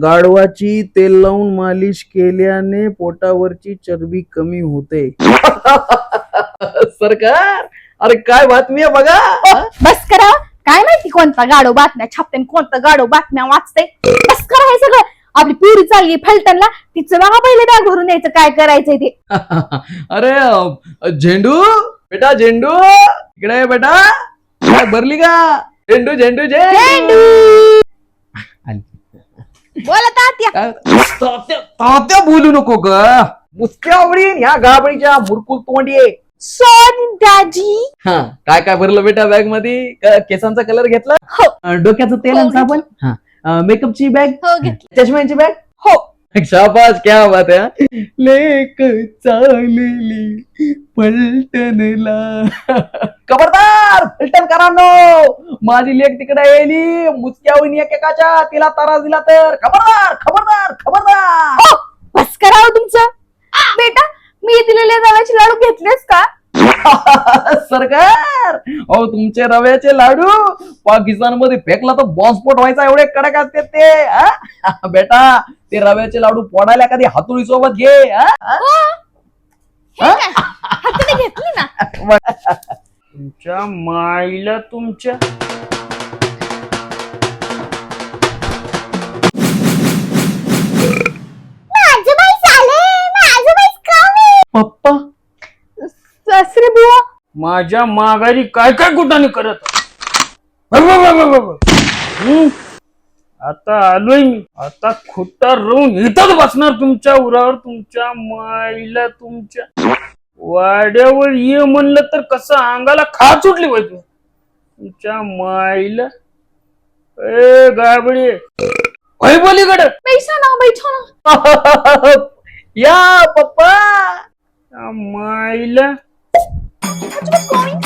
गाढवाची तेल लावून मालिश केल्याने पोटावरची चरबी कमी होते. सरकार, अरे काय बातमी आहे बघा. बस करा. काय माहिती कोणता गाडो बातम्या छापते, कोणतं गाडो बातम्या वाचते. बस करा हे सगळं. आपली पुरी चालली फलटणला, तिचं बघा पहिले बॅग भरून यायचं काय करायचंय ते. अरे झेंडू, बेटा झेंडू, इकडे ये बेटा. काय भरली का? झेंडू झेंडू झेंडू. बोला तात्या. तात्या बोलू नको ग. मुसक्या आवडीन ह्या गाबडीच्या मुरकुल तोंडी आहे. सॉरी दाजी. हा, काय काय भरलं बेटा बॅग मध्ये? केसांचा कलर घेतला? हो. डोक्याचं तेल आणि साबण? हा. मेकअपची बॅग? हो घेतली. चष्म्याची बॅग? हो. शाबास, क्या बात है. लेक चालली पलटणला. खबरदार फलटणकरांनो, माझी लेक तिकडे येली मुसक्यावून एकेकाच्या, तिला त्रास दिला तर खबरदार खबरदार खबरदार. बस करा हो तुमचं. बेटा, मी दिलेले रव्याचे लाडू घेतलेस का? सरकार, अहो तुमचे रव्याचे लाडू पाकिस्तान मध्ये फेकला तर बॉम्बस्फोट व्हायचा, एवढे कडक असते ते. बेटा, ते रव्याचे लाडू फोडायला कधी हातोडी सोबत घे. हाताने घेतली ना. तुमच्या माईला तुमच्या. पप्पा, सासरे बुवा, माझ्या माघारी काय काय कुठाने करत. आता आलोय मी. आता खुट्टा रोवून इथंच बसणार तुमच्या उरावर. तुमच्या माईला तुमच्या. वाड्यावर ये म्हणलं तर कसं अंगाला खा सुटली पाहिजे तुमच्या माईला. ए गाबडी, होय बोलीकडे. बैठा ना बैठा ना. या पप्पा. माईला. going